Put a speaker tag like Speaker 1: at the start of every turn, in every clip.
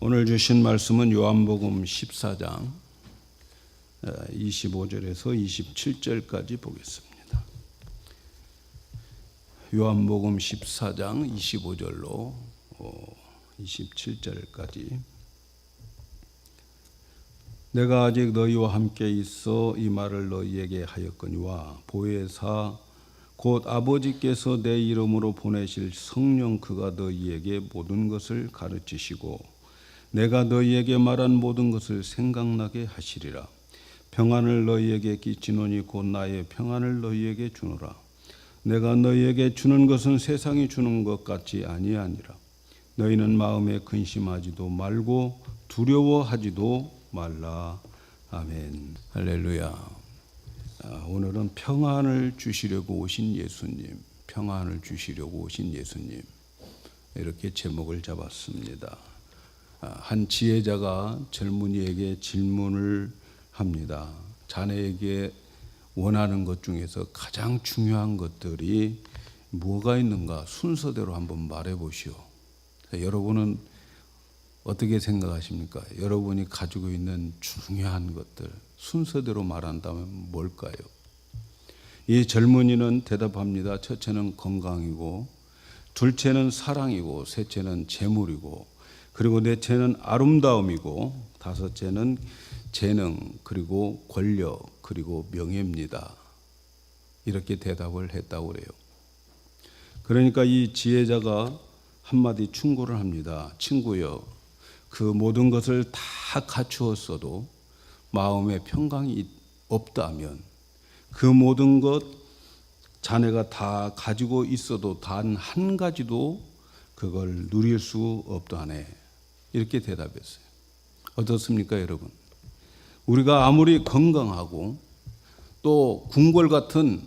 Speaker 1: 오늘 주신 말씀은 요한복음 14장 25절에서 27절까지 보겠습니다. 요한복음 14장 25절로 27절까지. 내가 아직 너희와 함께 있어 이 말을 너희에게 하였거니와 보혜사 곧 아버지께서 내 이름으로 보내실 성령 그가 너희에게 모든 것을 가르치시고 내가 너희에게 말한 모든 것을 생각나게 하시리라. 평안을 너희에게 끼치노니 곧 나의 평안을 너희에게 주노라. 내가 너희에게 주는 것은 세상이 주는 것 같지 아니하니라. 너희는 마음에 근심하지도 말고 두려워하지도 말라. 아멘. 할렐루야. 오늘은 평안을 주시려고 오신 예수님, 평안을 주시려고 오신 예수님, 이렇게 제목을 잡았습니다. 한 지혜자가 젊은이에게 질문을 합니다. 자네에게 원하는 것 중에서 가장 중요한 것들이 뭐가 있는가? 순서대로 한번 말해 보시오. 여러분은 어떻게 생각하십니까? 여러분이 가지고 있는 중요한 것들 순서대로 말한다면 뭘까요? 이 젊은이는 대답합니다. 첫째는 건강이고, 둘째는 사랑이고, 셋째는 재물이고, 그리고 넷째는 아름다움이고, 다섯째는 재능, 그리고 권력, 그리고 명예입니다. 이렇게 대답을 했다고 그래요. 그러니까 이 지혜자가 한마디 충고를 합니다. 친구여, 그 모든 것을 다 갖추었어도 마음에 평강이 없다면 그 모든 것 자네가 다 가지고 있어도 단 한 가지도 그걸 누릴 수 없다네. 이렇게 대답했어요. 어떻습니까, 여러분? 우리가 아무리 건강하고 또 궁궐 같은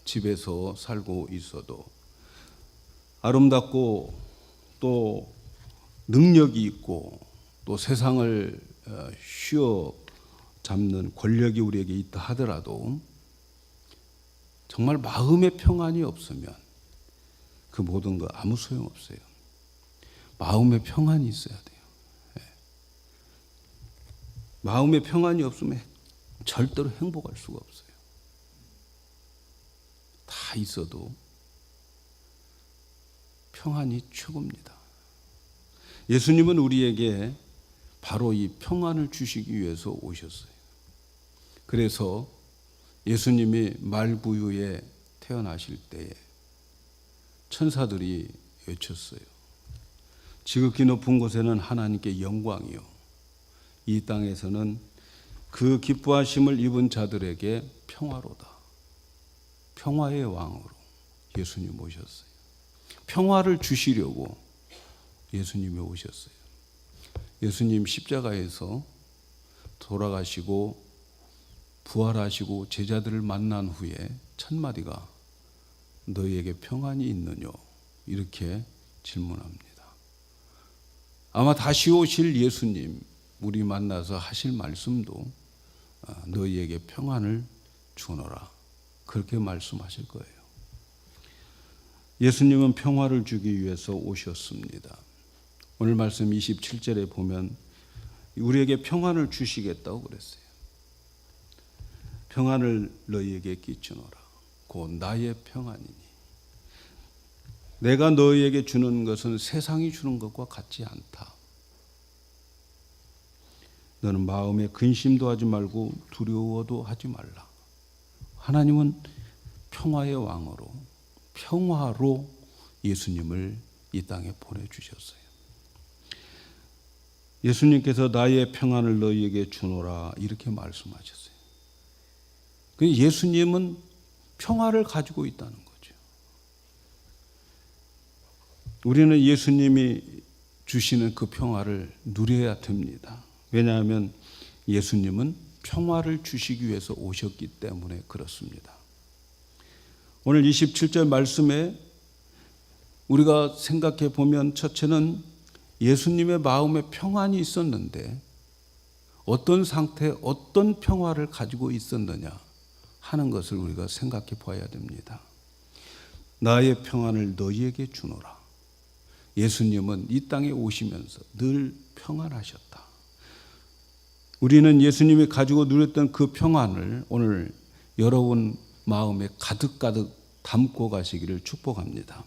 Speaker 1: 집에서 살고 있어도 아름답고 또 능력이 있고 또 세상을 휘어 잡는 권력이 우리에게 있다 하더라도 정말 마음의 평안이 없으면 그 모든 거 아무 소용없어요. 마음의 평안이 있어야 돼요. 마음의 평안이 없으면 절대로 행복할 수가 없어요. 다 있어도 평안이 최고입니다. 예수님은 우리에게 바로 이 평안을 주시기 위해서 오셨어요. 그래서 예수님이 말구유에 태어나실 때에 천사들이 외쳤어요. 지극히 높은 곳에는 하나님께 영광이요, 이 땅에서는 그 기뻐하심을 입은 자들에게 평화로다. 평화의 왕으로 예수님 오셨어요. 평화를 주시려고 예수님이 오셨어요. 예수님 십자가에서 돌아가시고 부활하시고 제자들을 만난 후에 첫 마디가 너희에게 평안이 있느냐? 이렇게 질문합니다. 아마 다시 오실 예수님 우리 만나서 하실 말씀도 너희에게 평안을 주노라, 그렇게 말씀하실 거예요. 예수님은 평화를 주기 위해서 오셨습니다. 오늘 말씀 27절에 보면 우리에게 평안을 주시겠다고 그랬어요. 평안을 너희에게 끼치노라. 곧 나의 평안이니. 내가 너희에게 주는 것은 세상이 주는 것과 같지 않다. 너는 마음에 근심도 하지 말고 두려워도 하지 말라. 하나님은 평화의 왕으로, 평화로 예수님을 이 땅에 보내주셨어요. 예수님께서 나의 평안을 너희에게 주노라, 이렇게 말씀하셨어요. 예수님은 평화를 가지고 있다는 거죠. 우리는 예수님이 주시는 그 평화를 누려야 됩니다. 왜냐하면 예수님은 평화를 주시기 위해서 오셨기 때문에 그렇습니다. 오늘 27절 말씀에 우리가 생각해 보면 첫째는 예수님의 마음에 평안이 있었는데 어떤 상태, 어떤 평화를 가지고 있었느냐 하는 것을 우리가 생각해 봐야 됩니다. 나의 평안을 너희에게 주노라. 예수님은 이 땅에 오시면서 늘 평안하셨다. 우리는 예수님이 가지고 누렸던 그 평안을 오늘 여러분 마음에 가득가득 담고 가시기를 축복합니다.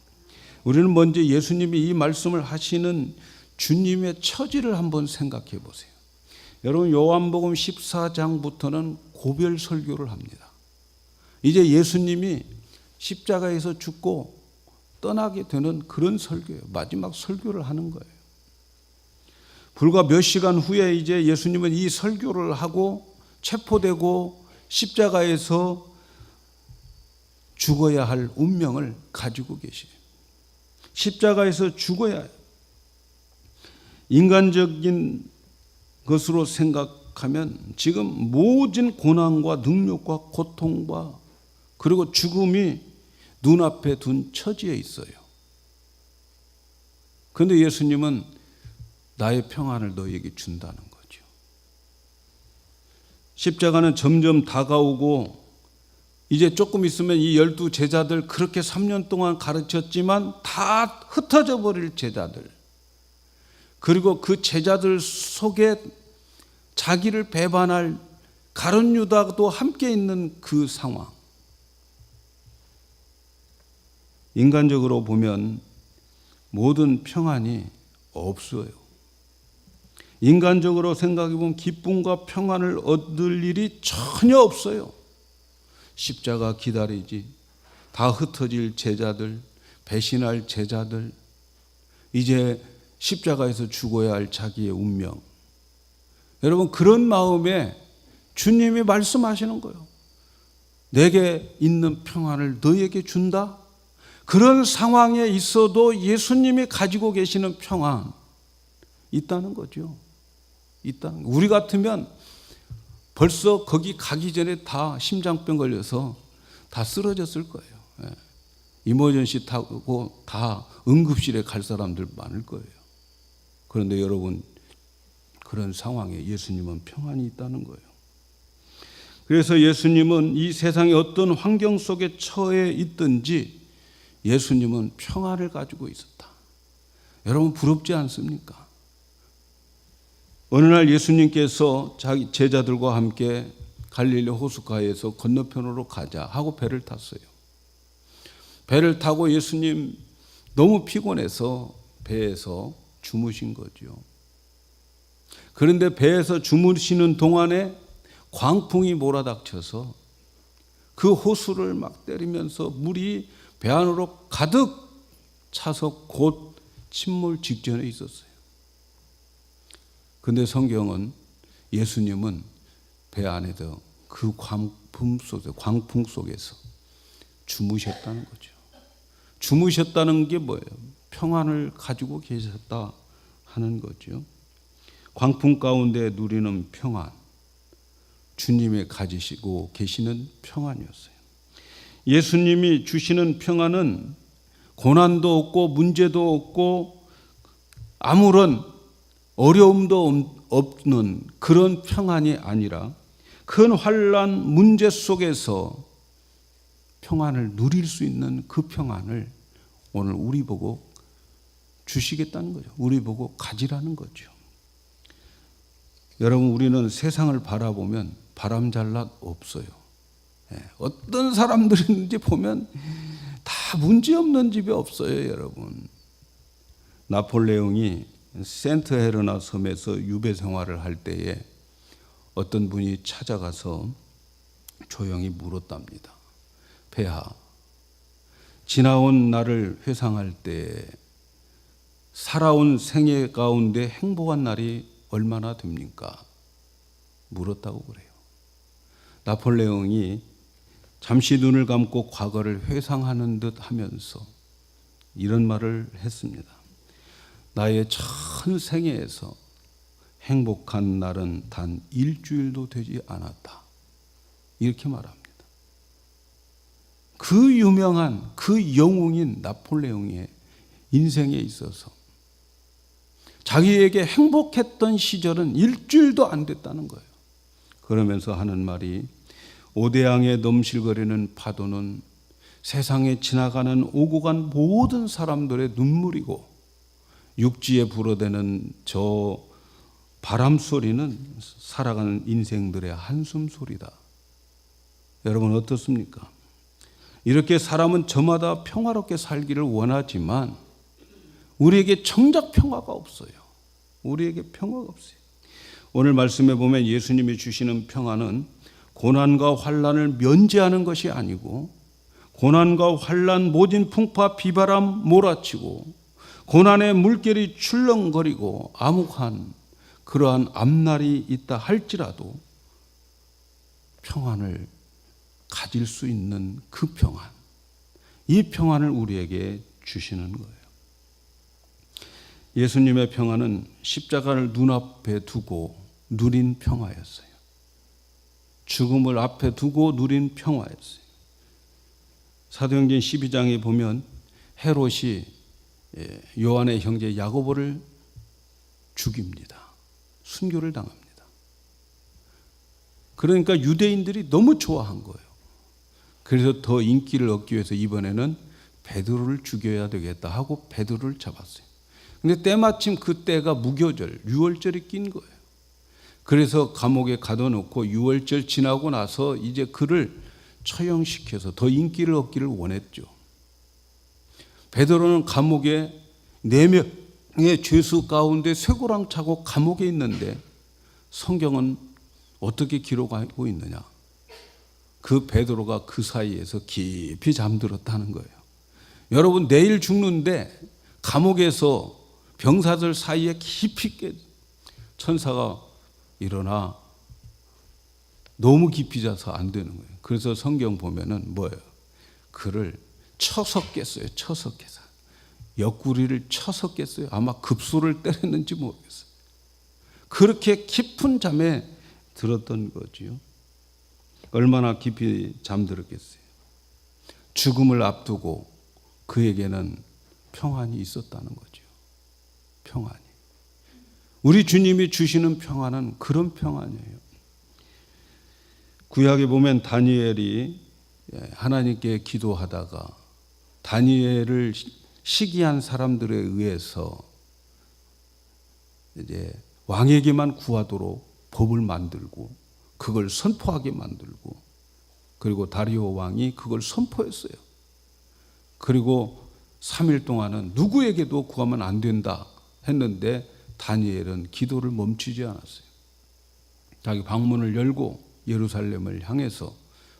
Speaker 1: 우리는 먼저 예수님이 이 말씀을 하시는 주님의 처지를 한번 생각해 보세요. 여러분 요한복음 14장부터는 고별 설교를 합니다. 이제 예수님이 십자가에서 죽고 떠나게 되는 그런 설교예요. 마지막 설교를 하는 거예요. 불과 몇 시간 후에 이제 예수님은 이 설교를 하고 체포되고 십자가에서 죽어야 할 운명을 가지고 계시죠. 십자가에서 죽어야 해요. 인간적인 것으로 생각하면 지금 모든 고난과 능력과 고통과 그리고 죽음이 눈앞에 둔 처지에 있어요. 그런데 예수님은 나의 평안을 너에게 준다는 거죠. 십자가는 점점 다가오고 이제 조금 있으면 이 12 제자들 그렇게 3년 동안 가르쳤지만 다 흩어져 버릴 제자들, 그리고 그 제자들 속에 자기를 배반할 가룟 유다도 함께 있는 그 상황. 인간적으로 보면 모든 평안이 없어요. 인간적으로 생각해 보면 기쁨과 평안을 얻을 일이 전혀 없어요. 십자가 기다리지, 다 흩어질 제자들, 배신할 제자들, 이제 십자가에서 죽어야 할 자기의 운명. 여러분 그런 마음에 주님이 말씀하시는 거예요. 내게 있는 평안을 너에게 준다. 그런 상황에 있어도 예수님이 가지고 계시는 평안 있다는 거죠. 있다는 거. 우리 같으면 벌써 거기 가기 전에 다 심장병 걸려서 다 쓰러졌을 거예요. 이머전시 타고 다 응급실에 갈 사람들 많을 거예요. 그런데 여러분 그런 상황에 예수님은 평안이 있다는 거예요. 그래서 예수님은 이 세상의 어떤 환경 속에 처해 있든지 예수님은 평안을 가지고 있었다. 여러분 부럽지 않습니까? 어느 날 예수님께서 자기 제자들과 함께 갈릴리 호숫가에서 건너편으로 가자 하고 배를 탔어요. 배를 타고 예수님 너무 피곤해서 배에서 주무신 거죠. 그런데 배에서 주무시는 동안에 광풍이 몰아닥쳐서 그 호수를 막 때리면서 물이 배 안으로 가득 차서 곧 침몰 직전에 있었어요. 그런데 성경은 예수님은 배 안에서 그 광풍 속에서 주무셨다는 거죠. 주무셨다는 게 뭐예요? 평안을 가지고 계셨다 하는 거죠. 광풍 가운데 누리는 평안, 주님이 가지시고 계시는 평안이었어요. 예수님이 주시는 평안은 고난도 없고 문제도 없고 아무런 어려움도 없는 그런 평안이 아니라 큰 환난 문제 속에서 평안을 누릴 수 있는 그 평안을 오늘 우리 보고 주시겠다는 거죠. 우리 보고 가지라는 거죠. 여러분 우리는 세상을 바라보면 바람잘lat 없어요. 어떤 사람들인지 보면 다 문제없는 집이 없어요. 여러분 나폴레옹이 센트 헤르나 섬에서 유배 생활을 할 때에 어떤 분이 찾아가서 조용히 물었답니다. 폐하, 지나온 날을 회상할 때 살아온 생애 가운데 행복한 날이 얼마나 됩니까? 물었다고 그래요. 나폴레옹이 잠시 눈을 감고 과거를 회상하는 듯 하면서 이런 말을 했습니다. 나의 전 생애에서 행복한 날은 단 일주일도 되지 않았다. 이렇게 말합니다. 그 유명한 그 영웅인 나폴레옹의 인생에 있어서 자기에게 행복했던 시절은 일주일도 안 됐다는 거예요. 그러면서 하는 말이 오대양에 넘실거리는 파도는 세상에 지나가는 오고 간 모든 사람들의 눈물이고 육지에 불어대는 저 바람 소리는 살아가는 인생들의 한숨 소리다. 여러분 어떻습니까? 이렇게 사람은 저마다 평화롭게 살기를 원하지만 우리에게 정작 평화가 없어요. 우리에게 평화가 없어요. 오늘 말씀에 보면 예수님이 주시는 평화는 고난과 환난을 면제하는 것이 아니고 고난과 환난, 모진 풍파, 비바람 몰아치고 고난의 물결이 출렁거리고 암흑한 그러한 앞날이 있다 할지라도 평안을 가질 수 있는 그 평안, 이 평안을 우리에게 주시는 거예요. 예수님의 평안은 십자가를 눈앞에 두고 누린 평화였어요. 죽음을 앞에 두고 누린 평화였어요. 사도행전 12장에 보면 헤롯이 요한의 형제 야고보를 죽입니다. 순교를 당합니다. 그러니까 유대인들이 너무 좋아한 거예요. 그래서 더 인기를 얻기 위해서 이번에는 베드로를 죽여야 되겠다 하고 베드로를 잡았어요. 근데 때마침 그때가 무교절, 유월절이 낀 거예요. 그래서 감옥에 가둬놓고 유월절 지나고 나서 이제 그를 처형시켜서 더 인기를 얻기를 원했죠. 베드로는 감옥에 4명의 죄수 가운데 쇠고랑 차고 감옥에 있는데 성경은 어떻게 기록하고 있느냐? 그 베드로가 그 사이에서 깊이 잠들었다는 거예요. 여러분 내일 죽는데 감옥에서 병사들 사이에 깊이 깨 천사가 일어나 너무 깊이 자서 안 되는 거예요. 그래서 성경 보면은 뭐예요? 그를 쳐서 깼어요. 쳐서 깨서 옆구리를 쳐서 깼어요. 아마 급소를 때렸는지 모르겠어요. 그렇게 깊은 잠에 들었던 거지요. 얼마나 깊이 잠들었겠어요. 죽음을 앞두고 그에게는 평안이 있었다는 거죠. 평안이. 우리 주님이 주시는 평안은 그런 평안이에요. 구약에 보면 다니엘이 하나님께 기도하다가 다니엘을 시기한 사람들에 의해서 이제 왕에게만 구하도록 법을 만들고 그걸 선포하게 만들고 그리고 다리오 왕이 그걸 선포했어요. 그리고 3일 동안은 누구에게도 구하면 안 된다 했는데 다니엘은 기도를 멈추지 않았어요. 자기 방문을 열고 예루살렘을 향해서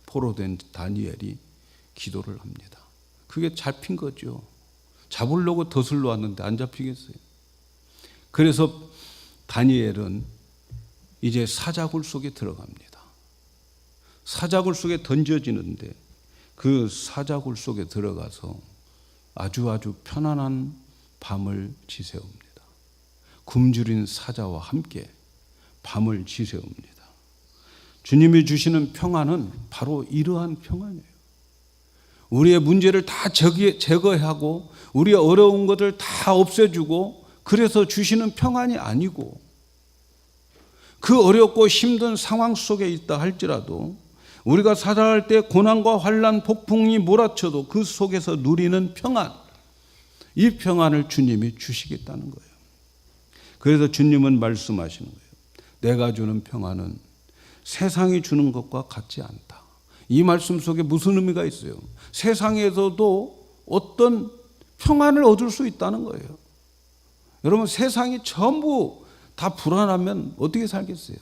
Speaker 1: 포로된 다니엘이 기도를 합니다. 그게 잡힌 거죠. 잡으려고 덫을 놓았는데 안 잡히겠어요. 그래서 다니엘은 이제 사자굴 속에 들어갑니다. 사자굴 속에 던져지는데 그 사자굴 속에 들어가서 아주 편안한 밤을 지새웁니다. 굶주린 사자와 함께 밤을 지새웁니다. 주님이 주시는 평안은 바로 이러한 평안이에요. 우리의 문제를 다 제거하고 우리의 어려운 것을 다 없애주고 그래서 주시는 평안이 아니고 그 어렵고 힘든 상황 속에 있다 할지라도 우리가 살아갈 때 고난과 환난, 폭풍이 몰아쳐도 그 속에서 누리는 평안, 이 평안을 주님이 주시겠다는 거예요. 그래서 주님은 말씀하시는 거예요. 내가 주는 평안은 세상이 주는 것과 같지 않다. 이 말씀 속에 무슨 의미가 있어요? 세상에서도 어떤 평안을 얻을 수 있다는 거예요. 여러분 세상이 전부 다 불안하면 어떻게 살겠어요?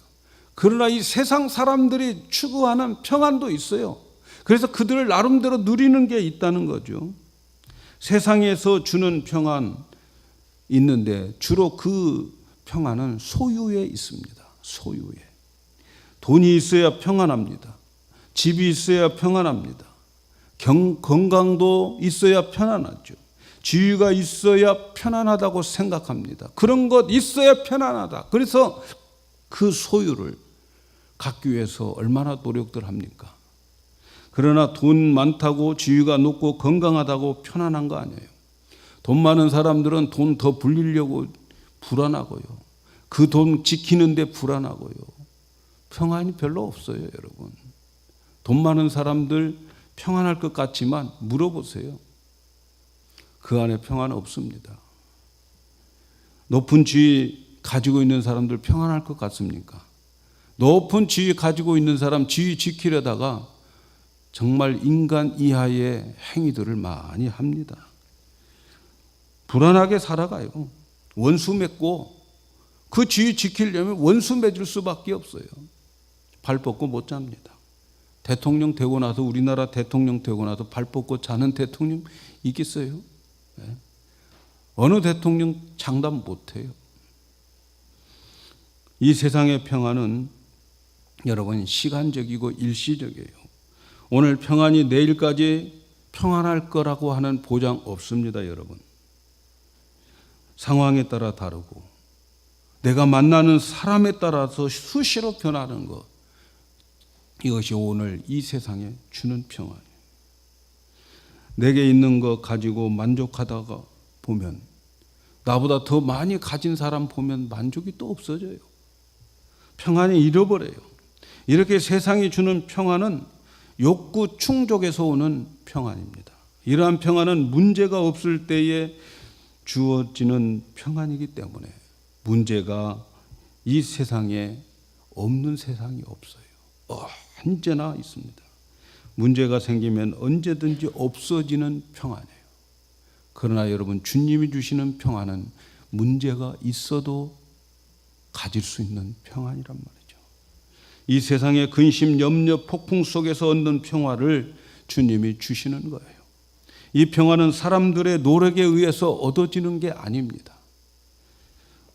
Speaker 1: 그러나 이 세상 사람들이 추구하는 평안도 있어요. 그래서 그들을 나름대로 누리는 게 있다는 거죠. 세상에서 주는 평안 있는데 주로 그 평안은 소유에 있습니다. 소유에. 돈이 있어야 평안합니다. 집이 있어야 평안합니다. 건강도 있어야 편안하죠. 지위가 있어야 편안하다고 생각합니다. 그런 것 있어야 편안하다. 그래서 그 소유를 갖기 위해서 얼마나 노력들 합니까? 그러나 돈 많다고 지위가 높고 건강하다고 편안한 거 아니에요. 돈 많은 사람들은 돈 더 불리려고 불안하고요. 그 돈 지키는데 불안하고요. 평안이 별로 없어요, 여러분. 돈 많은 사람들 평안할 것 같지만 물어보세요. 그 안에 평안은 없습니다. 높은 지위 가지고 있는 사람들 평안할 것 같습니까? 높은 지위 가지고 있는 사람 지위 지키려다가 정말 인간 이하의 행위들을 많이 합니다. 불안하게 살아가요. 원수 맺고 그 지위 지키려면 원수 맺을 수밖에 없어요. 발 뻗고 못 잡니다. 대통령 되고 나서, 우리나라 대통령 되고 나서 발 뻗고 자는 대통령 있겠어요? 네. 어느 대통령 장담 못해요. 이 세상의 평안은 여러분 시간적이고 일시적이에요. 오늘 평안이 내일까지 평안할 거라고 하는 보장 없습니다, 여러분. 상황에 따라 다르고 내가 만나는 사람에 따라서 수시로 변하는 것, 이것이 오늘 이 세상에 주는 평안이에요. 내게 있는 것 가지고 만족하다가 보면, 나보다 더 많이 가진 사람 보면 만족이 또 없어져요. 평안이 잃어버려요. 이렇게 세상이 주는 평안은 욕구 충족에서 오는 평안입니다. 이러한 평안은 문제가 없을 때에 주어지는 평안이기 때문에 문제가 이 세상에 없는 세상이 없어요. 언제나 있습니다. 문제가 생기면 언제든지 없어지는 평안이에요. 그러나 여러분, 주님이 주시는 평안은 문제가 있어도 가질 수 있는 평안이란 말이죠. 이 세상의 근심, 염려, 폭풍 속에서 얻는 평화를 주님이 주시는 거예요. 이 평화는 사람들의 노력에 의해서 얻어지는 게 아닙니다.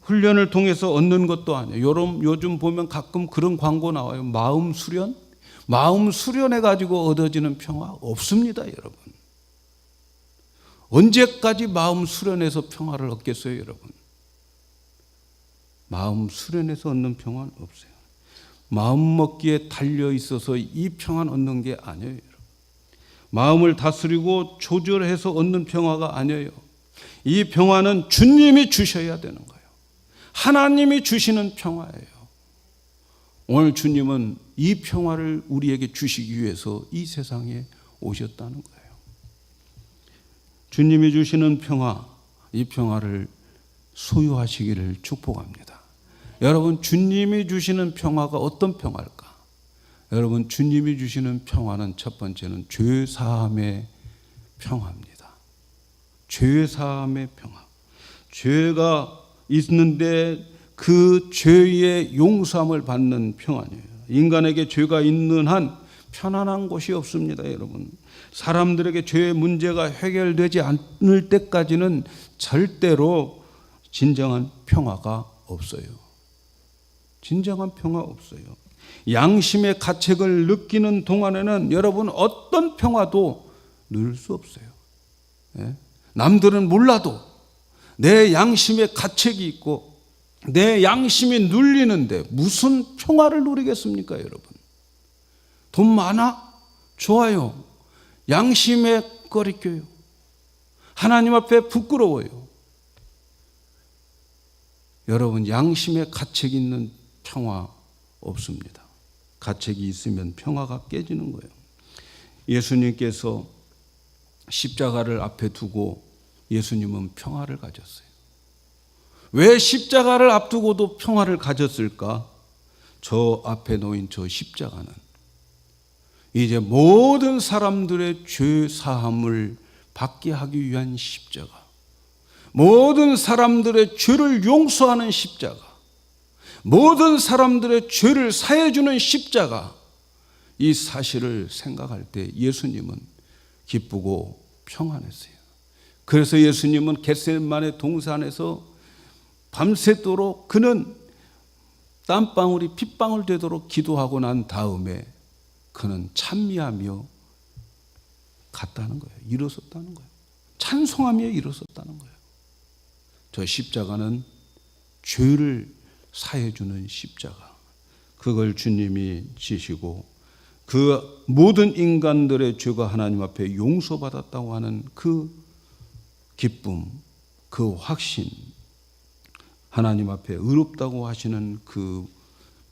Speaker 1: 훈련을 통해서 얻는 것도 아니에요. 요즘 보면 가끔 그런 광고 나와요. 마음 수련? 마음 수련해가지고 얻어지는 평화 없습니다, 여러분. 언제까지 마음 수련해서 평화를 얻겠어요, 여러분? 마음 수련해서 얻는 평화는 없어요. 마음 먹기에 달려 있어서 이 평안 얻는 게 아니에요, 여러분. 마음을 다스리고 조절해서 얻는 평화가 아니에요. 이 평화는 주님이 주셔야 되는 거예요. 하나님이 주시는 평화예요. 오늘 주님은 이 평화를 우리에게 주시기 위해서 이 세상에 오셨다는 거예요. 주님이 주시는 평화, 이 평화를 소유하시기를 축복합니다. 여러분, 주님이 주시는 평화가 어떤 평화일까? 여러분, 주님이 주시는 평화는 첫 번째는 죄사함의 평화입니다. 죄사함의 평화. 죄가 있는데 그 죄의 용서함을 받는 평안이에요. 인간에게 죄가 있는 한 편안한 곳이 없습니다, 여러분. 사람들에게 죄의 문제가 해결되지 않을 때까지는 절대로 진정한 평화가 없어요. 진정한 평화 없어요. 양심의 가책을 느끼는 동안에는 여러분 어떤 평화도 누릴 수 없어요. 남들은 몰라도 내 양심에 가책이 있고 내 양심이 눌리는데 무슨 평화를 누리겠습니까, 여러분? 돈 많아? 좋아요. 양심에 꺼리껴요. 하나님 앞에 부끄러워요. 여러분, 양심에 가책이 있는 평화 없습니다. 가책이 있으면 평화가 깨지는 거예요. 예수님께서 십자가를 앞에 두고 예수님은 평화를 가졌어요. 왜 십자가를 앞두고도 평화를 가졌을까? 저 앞에 놓인 저 십자가는 이제 모든 사람들의 죄 사함을 받게 하기 위한 십자가, 모든 사람들의 죄를 용서하는 십자가, 모든 사람들의 죄를 사해주는 십자가, 이 사실을 생각할 때 예수님은 기쁘고 평안했어요. 그래서 예수님은 겟세마네 동산에서 밤새도록 그는 땀방울이 핏방울 되도록 기도하고 난 다음에 그는 찬미하며 갔다는 거예요. 일어섰다는 거예요. 찬송하며 일어섰다는 거예요. 저 십자가는 죄를 사해주는 십자가, 그걸 주님이 지시고 그 모든 인간들의 죄가 하나님 앞에 용서받았다고 하는 그 기쁨, 그 확신, 하나님 앞에 의롭다고 하시는 그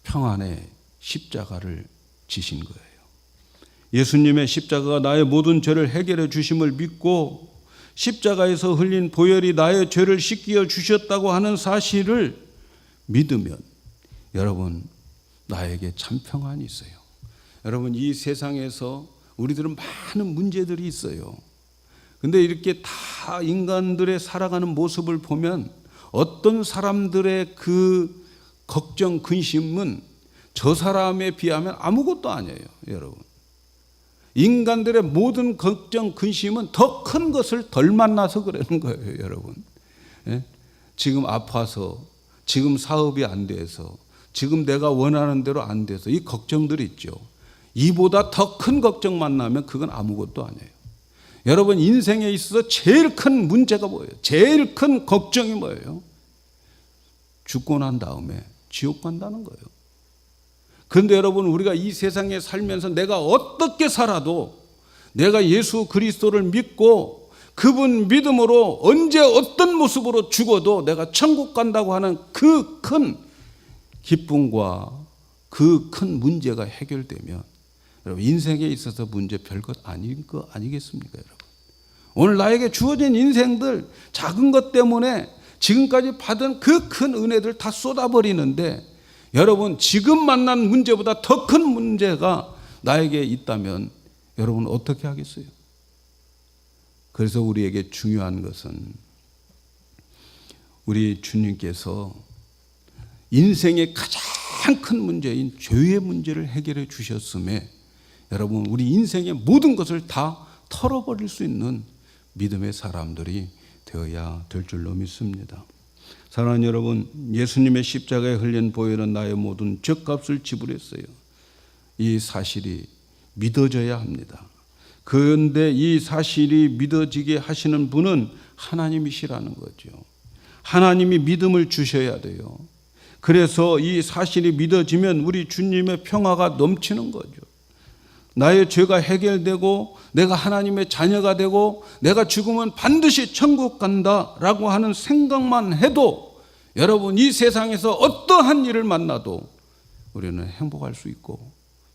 Speaker 1: 평안의 십자가를 지신 거예요. 예수님의 십자가가 나의 모든 죄를 해결해 주심을 믿고 십자가에서 흘린 보혈이 나의 죄를 씻겨 주셨다고 하는 사실을 믿으면 여러분 나에게 참 평안이 있어요. 여러분 이 세상에서 우리들은 많은 문제들이 있어요. 근데 이렇게 다 인간들의 살아가는 모습을 보면 어떤 사람들의 그 걱정, 근심은 저 사람에 비하면 아무것도 아니에요, 여러분. 인간들의 모든 걱정, 근심은 더 큰 것을 덜 만나서 그러는 거예요, 여러분. 예? 지금 아파서, 지금 사업이 안 돼서, 지금 내가 원하는 대로 안 돼서 이 걱정들이 있죠. 이보다 더 큰 걱정 만나면 그건 아무것도 아니에요. 여러분 인생에 있어서 제일 큰 문제가 뭐예요? 제일 큰 걱정이 뭐예요? 죽고 난 다음에 지옥 간다는 거예요. 그런데 여러분 우리가 이 세상에 살면서 내가 어떻게 살아도 내가 예수 그리스도를 믿고 그분 믿음으로 언제 어떤 모습으로 죽어도 내가 천국 간다고 하는 그 큰 기쁨과 그 큰 문제가 해결되면 여러분 인생에 있어서 문제 별것 아닌 거 아니겠습니까, 여러분? 오늘 나에게 주어진 인생들 작은 것 때문에 지금까지 받은 그 큰 은혜들 다 쏟아버리는데 여러분 지금 만난 문제보다 더 큰 문제가 나에게 있다면 여러분 어떻게 하겠어요? 그래서 우리에게 중요한 것은 우리 주님께서 인생의 가장 큰 문제인 죄의 문제를 해결해 주셨음에 여러분 우리 인생의 모든 것을 다 털어버릴 수 있는 믿음의 사람들이 되어야 될 줄로 믿습니다. 사랑하는 여러분, 예수님의 십자가에 흘린 보혈은 나의 모든 죗값을 지불했어요. 이 사실이 믿어져야 합니다. 그런데 이 사실이 믿어지게 하시는 분은 하나님이시라는 거죠. 하나님이 믿음을 주셔야 돼요. 그래서 이 사실이 믿어지면 우리 주님의 평화가 넘치는 거죠. 나의 죄가 해결되고 내가 하나님의 자녀가 되고 내가 죽으면 반드시 천국 간다라고 하는 생각만 해도 여러분 이 세상에서 어떠한 일을 만나도 우리는 행복할 수 있고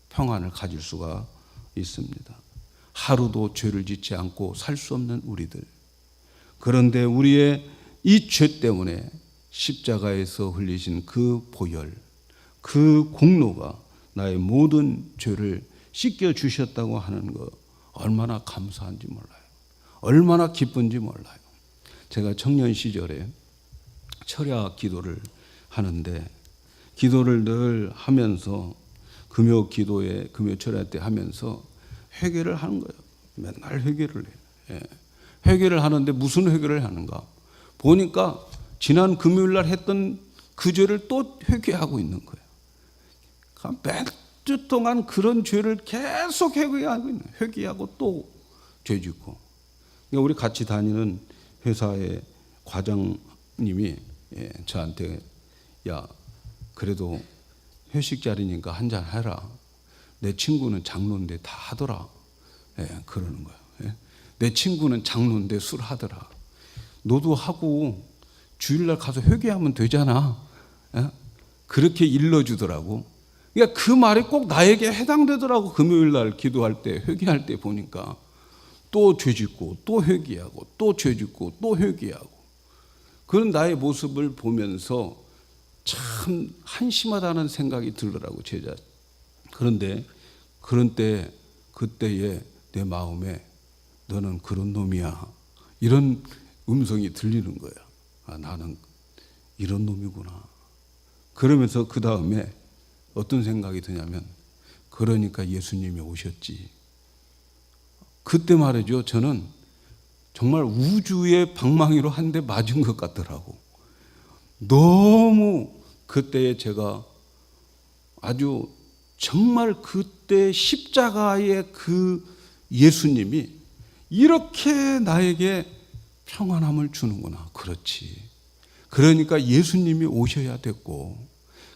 Speaker 1: 평안을 가질 수가 있습니다. 하루도 죄를 짓지 않고 살 수 없는 우리들. 그런데 우리의 이 죄 때문에 십자가에서 흘리신 그 보혈, 그 공로가 나의 모든 죄를 씻겨 주셨다고 하는 거 얼마나 감사한지 몰라요. 얼마나 기쁜지 몰라요. 제가 청년 시절에 철야 기도를 하는데 기도를 늘 하면서 금요 기도에 금요 철야 때 하면서 회개를 하는 거예요. 맨날 회개를 해요. 예. 회개를 하는데 무슨 회개를 하는가? 보니까 지난 금요일 날 했던 그 죄를 또 회개하고 있는 거예요. 몇 주 동안 그런 죄를 계속 회개하고 있는 거예요. 회개하고 또 죄 짓고. 그러니까 우리 같이 다니는 회사의 과장님이 저한테 야 그래도 회식 자리니까 한잔 해라. 내 친구는 장로인데 다 하더라. 그러는 거예요. 내 친구는 장로인데 술 하더라. 너도 하고 주일날 가서 회개하면 되잖아. 그렇게 일러주더라고. 그러니까 그 말이 꼭 나에게 해당되더라고. 금요일날 기도할 때 회개할 때 보니까 또 죄짓고 또 회개하고 또 죄짓고 또 회개하고 그런 나의 모습을 보면서 참 한심하다는 생각이 들더라고 제자. 그런데 그때에 내 마음에 너는 그런 놈이야 이런 음성이 들리는 거야. 아, 나는 이런 놈이구나. 그러면서 그 다음에 어떤 생각이 드냐면 그러니까 예수님이 오셨지. 그때 말이죠. 저는 정말 우주의 방망이로 한 대 맞은 것 같더라고. 너무 그때에 제가 아주 정말 그때 십자가의 그 예수님이 이렇게 나에게 평안함을 주는구나. 그렇지. 그러니까 예수님이 오셔야 됐고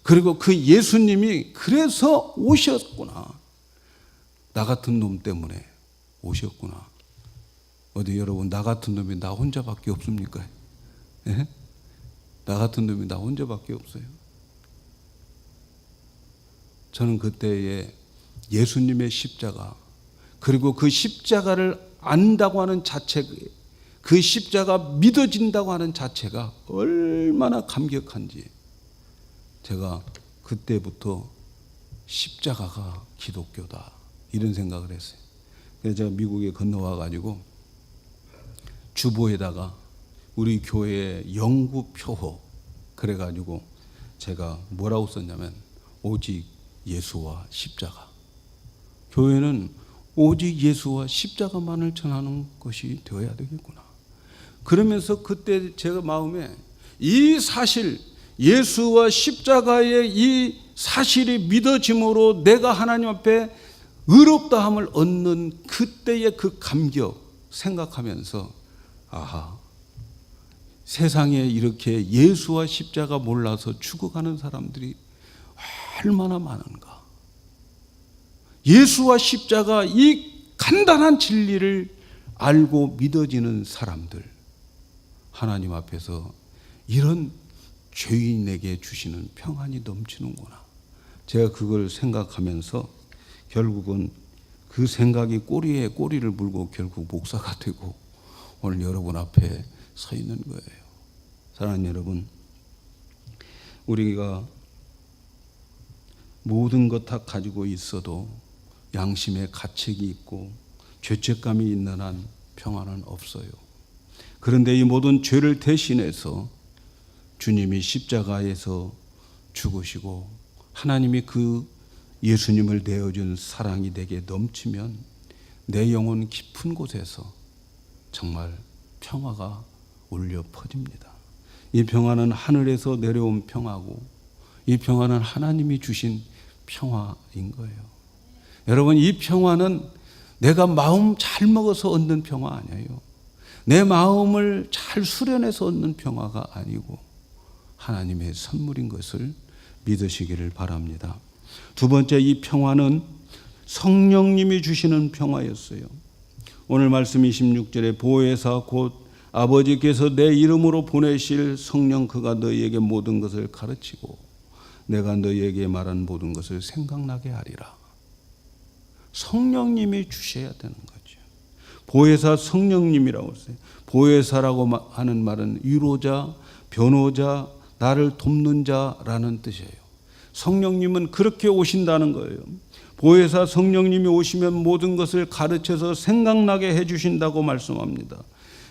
Speaker 1: 그리고 그 예수님이 그래서 오셨구나. 나 같은 놈 때문에 오셨구나. 어디 여러분 나 같은 놈이 나 혼자밖에 없습니까? 예? 나 같은 놈이 나 혼자밖에 없어요. 저는 그때에 예수님의 십자가 그리고 그 십자가를 안다고 하는 자체 그 십자가 믿어진다고 하는 자체가 얼마나 감격한지 제가 그때부터 십자가가 기독교다 이런 생각을 했어요. 그래서 제가 미국에 건너와 가지고 주보에다가 우리 교회 영구 표호 그래가지고 제가 뭐라고 썼냐면 오직 예수와 십자가. 교회는 오직 예수와 십자가만을 전하는 것이 되어야 되겠구나. 그러면서 그때 제가 마음에 이 사실, 예수와 십자가의 이 사실이 믿어짐으로 내가 하나님 앞에 의롭다함을 얻는 그때의 그 감격 생각하면서 아하, 세상에 이렇게 예수와 십자가 몰라서 죽어가는 사람들이 얼마나 많은가. 예수와 십자가 이 간단한 진리를 알고 믿어지는 사람들, 하나님 앞에서 이런 죄인에게 주시는 평안이 넘치는구나. 제가 그걸 생각하면서 결국은 그 생각이 꼬리에 꼬리를 물고 결국 목사가 되고 오늘 여러분 앞에 서 있는 거예요. 사랑하는 여러분, 우리가 모든 것 다 가지고 있어도 양심의 가책이 있고 죄책감이 있는 한 평안은 없어요. 그런데 이 모든 죄를 대신해서 주님이 십자가에서 죽으시고 하나님이 그 예수님을 내어준 사랑이 내게 넘치면 내 영혼 깊은 곳에서 정말 평화가 울려 퍼집니다. 이 평화는 하늘에서 내려온 평화고 이 평화는 하나님이 주신 평화인 거예요. 여러분, 이 평화는 내가 마음 잘 먹어서 얻는 평화 아니에요. 내 마음을 잘 수련해서 얻는 평화가 아니고 하나님의 선물인 것을 믿으시기를 바랍니다. 두 번째, 이 평화는 성령님이 주시는 평화였어요. 오늘 말씀 26절에 보혜사 곧 아버지께서 내 이름으로 보내실 성령 그가 너희에게 모든 것을 가르치고 내가 너희에게 말한 모든 것을 생각나게 하리라. 성령님이 주셔야 되는 거죠. 보혜사 성령님이라고 했어요. 보혜사라고 하는 말은 위로자, 변호자, 나를 돕는 자라는 뜻이에요. 성령님은 그렇게 오신다는 거예요. 보혜사 성령님이 오시면 모든 것을 가르쳐서 생각나게 해주신다고 말씀합니다.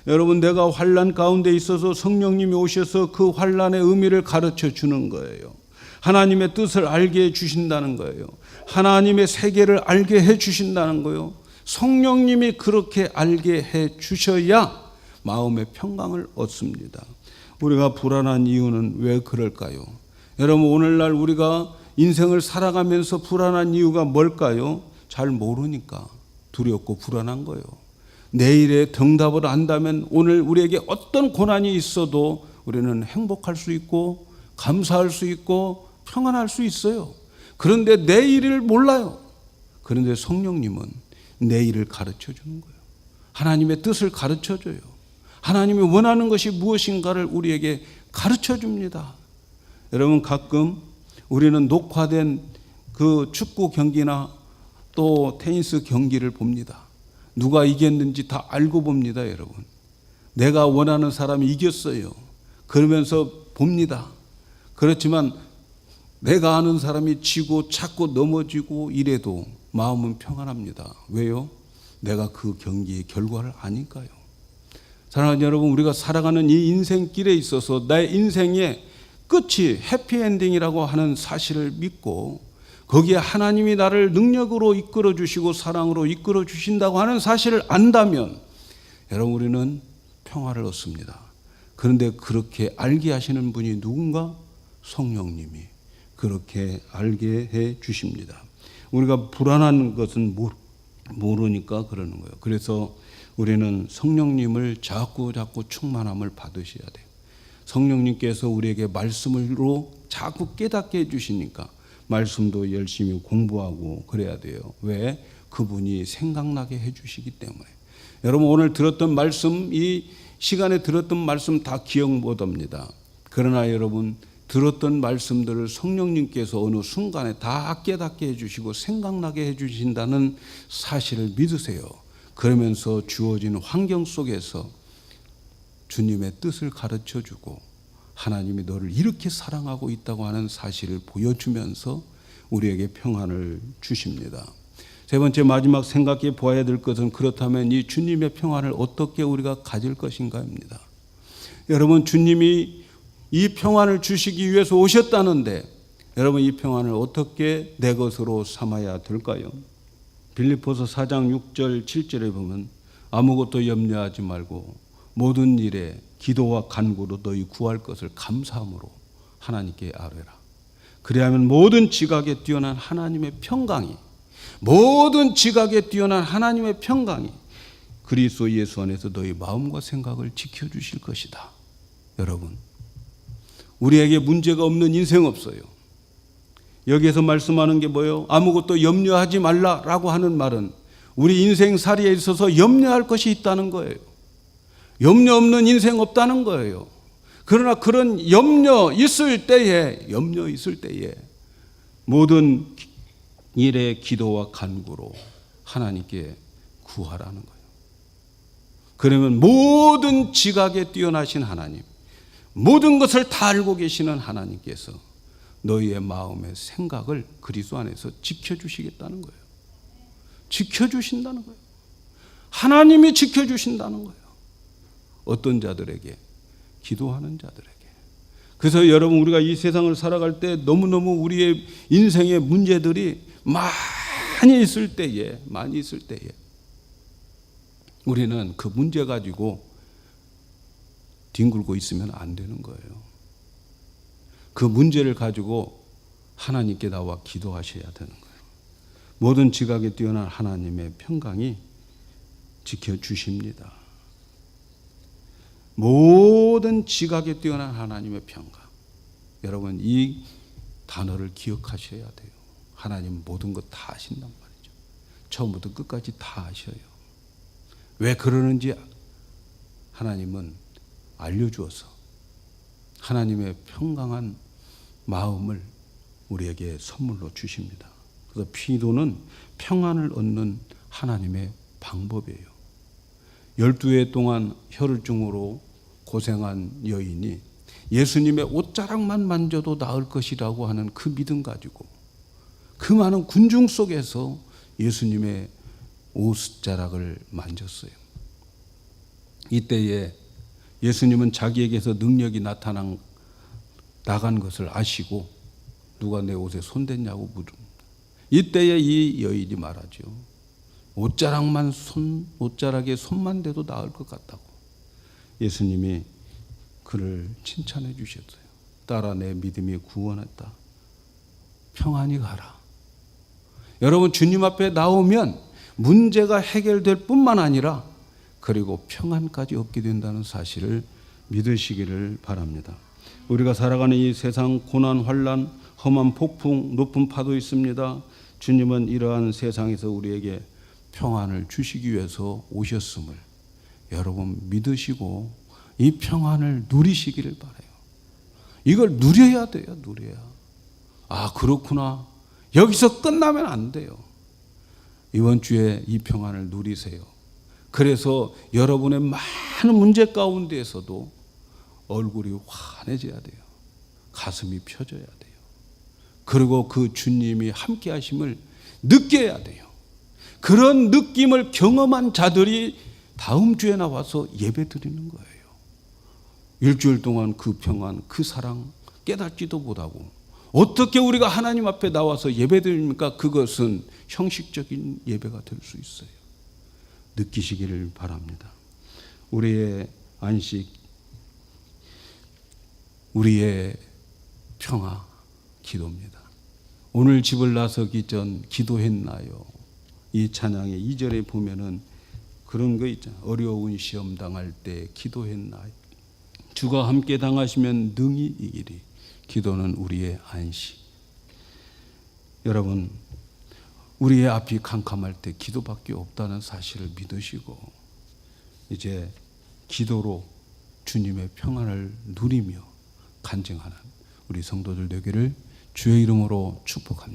Speaker 1: 여러분, 내가 환난 가운데 있어서 성령님이 오셔서 그 환난의 의미를 가르쳐 주는 거예요. 하나님의 뜻을 알게 해주신다는 거예요. 하나님의 세계를 알게 해주신다는 거예요. 성령님이 그렇게 알게 해주셔야 마음의 평강을 얻습니다. 우리가 불안한 이유는 왜 그럴까요? 여러분, 오늘날 우리가 인생을 살아가면서 불안한 이유가 뭘까요? 잘 모르니까 두렵고 불안한 거예요. 내일의 정답을 안다면 오늘 우리에게 어떤 고난이 있어도 우리는 행복할 수 있고 감사할 수 있고 평안할 수 있어요. 그런데 내일을 몰라요. 그런데 성령님은 내일을 가르쳐 주는 거예요. 하나님의 뜻을 가르쳐 줘요. 하나님이 원하는 것이 무엇인가를 우리에게 가르쳐 줍니다. 여러분, 가끔 우리는 녹화된 그 축구 경기나 또 테니스 경기를 봅니다. 누가 이겼는지 다 알고 봅니다, 여러분. 내가 원하는 사람이 이겼어요. 그러면서 봅니다. 그렇지만 내가 아는 사람이 지고 자꾸 넘어지고 이래도 마음은 평안합니다. 왜요? 내가 그 경기의 결과를 아니까요. 사랑하는 여러분, 우리가 살아가는 이 인생길에 있어서 나의 인생의 끝이 해피엔딩이라고 하는 사실을 믿고 거기에 하나님이 나를 능력으로 이끌어 주시고 사랑으로 이끌어 주신다고 하는 사실을 안다면 여러분, 우리는 평화를 얻습니다. 그런데 그렇게 알게 하시는 분이 누군가? 성령님이 그렇게 알게 해 주십니다. 우리가 불안한 것은 모르니까 그러는 거예요. 그래서 우리는 성령님을 자꾸 충만함을 받으셔야 돼요. 성령님께서 우리에게 말씀으로 자꾸 깨닫게 해주시니까 말씀도 열심히 공부하고 그래야 돼요. 왜? 그분이 생각나게 해주시기 때문에. 여러분, 오늘 들었던 말씀, 이 시간에 들었던 말씀 다 기억 못합니다. 그러나 여러분, 들었던 말씀들을 성령님께서 어느 순간에 다 깨닫게 해주시고 생각나게 해주신다는 사실을 믿으세요. 그러면서 주어진 환경 속에서 주님의 뜻을 가르쳐주고 하나님이 너를 이렇게 사랑하고 있다고 하는 사실을 보여주면서 우리에게 평안을 주십니다. 세 번째 마지막 생각해 보아야 될 것은 그렇다면 이 주님의 평안을 어떻게 우리가 가질 것인가입니다. 여러분, 주님이 이 평안을 주시기 위해서 오셨다는데 여러분, 이 평안을 어떻게 내 것으로 삼아야 될까요? 빌립보서 4장 6절 7절에 보면 아무것도 염려하지 말고 모든 일에 기도와 간구로 너희 구할 것을 감사함으로 하나님께 아뢰라. 그리하면 모든 지각에 뛰어난 하나님의 평강이 그리스도 예수 안에서 너희 마음과 생각을 지켜주실 것이다. 여러분, 우리에게 문제가 없는 인생 없어요. 여기에서 말씀하는 게 뭐예요? 아무것도 염려하지 말라라고 하는 말은 우리 인생살이에 있어서 염려할 것이 있다는 거예요. 염려 없는 인생 없다는 거예요. 그러나 그런 염려 있을 때에 모든 일에 기도와 간구로 하나님께 구하라는 거예요. 그러면 모든 지각에 뛰어나신 하나님, 모든 것을 다 알고 계시는 하나님께서 너희의 마음의 생각을 그리스도 안에서 지켜주시겠다는 거예요. 지켜주신다는 거예요. 하나님이 지켜주신다는 거예요. 어떤 자들에게? 기도하는 자들에게. 그래서 여러분, 우리가 이 세상을 살아갈 때 너무너무 우리의 인생의 문제들이 많이 있을 때에 우리는 그 문제 가지고 뒹굴고 있으면 안 되는 거예요. 그 문제를 가지고 하나님께 나와 기도하셔야 되는 거예요. 모든 지각에 뛰어난 하나님의 평강이 지켜주십니다. 모든 지각에 뛰어난 하나님의 평강. 여러분, 이 단어를 기억하셔야 돼요. 하나님 모든 것 다 아신단 말이죠. 처음부터 끝까지 다 아셔요. 왜 그러는지 하나님은 알려주어서 하나님의 평강한 마음을 우리에게 선물로 주십니다. 그래서 기도는 평안을 얻는 하나님의 방법이에요. 12해 동안 혈우증으로 고생한 여인이 예수님의 옷자락만 만져도 나을 것이라고 하는 그 믿음 가지고 그 많은 군중 속에서 예수님의 옷자락을 만졌어요. 이때에 예수님은 자기에게서 능력이 나간 것을 아시고 누가 내 옷에 손댔냐고 물습니다. 이때에 이 여인이 말하죠. 옷자락에 손만 대도 나을 것 같다고. 예수님이 그를 칭찬해 주셨어요. 딸아, 내 믿음이 구원했다. 평안히 가라. 여러분, 주님 앞에 나오면 문제가 해결될 뿐만 아니라 그리고 평안까지 얻게 된다는 사실을 믿으시기를 바랍니다. 우리가 살아가는 이 세상 고난, 환난, 험한 폭풍, 높은 파도 있습니다. 주님은 이러한 세상에서 우리에게 평안을 주시기 위해서 오셨음을 여러분 믿으시고 이 평안을 누리시기를 바라요. 이걸 누려야 돼요. 누려야. 아, 그렇구나. 여기서 끝나면 안 돼요. 이번 주에 이 평안을 누리세요. 그래서 여러분의 많은 문제 가운데에서도 얼굴이 환해져야 돼요. 가슴이 펴져야 돼요. 그리고 그 주님이 함께 하심을 느껴야 돼요. 그런 느낌을 경험한 자들이 다음 주에 나와서 예배 드리는 거예요. 일주일 동안 그 평안, 그 사랑 깨닫지도 못하고 어떻게 우리가 하나님 앞에 나와서 예배 드립니까? 그것은 형식적인 예배가 될 수 있어요. 느끼시기를 바랍니다. 우리의 안식, 우리의 평화 기도입니다. 오늘 집을 나서기 전 기도했나요? 이 찬양의 2절에 보면은 그런 거 있잖아요. 어려운 시험 당할 때 기도했나요? 주가 함께 당하시면 능히 이기리. 기도는 우리의 안식. 여러분, 우리의 앞이 캄캄할 때 기도밖에 없다는 사실을 믿으시고 이제 기도로 주님의 평안을 누리며 간증하는 우리 성도들 되기를 주의 이름으로 축복합니다.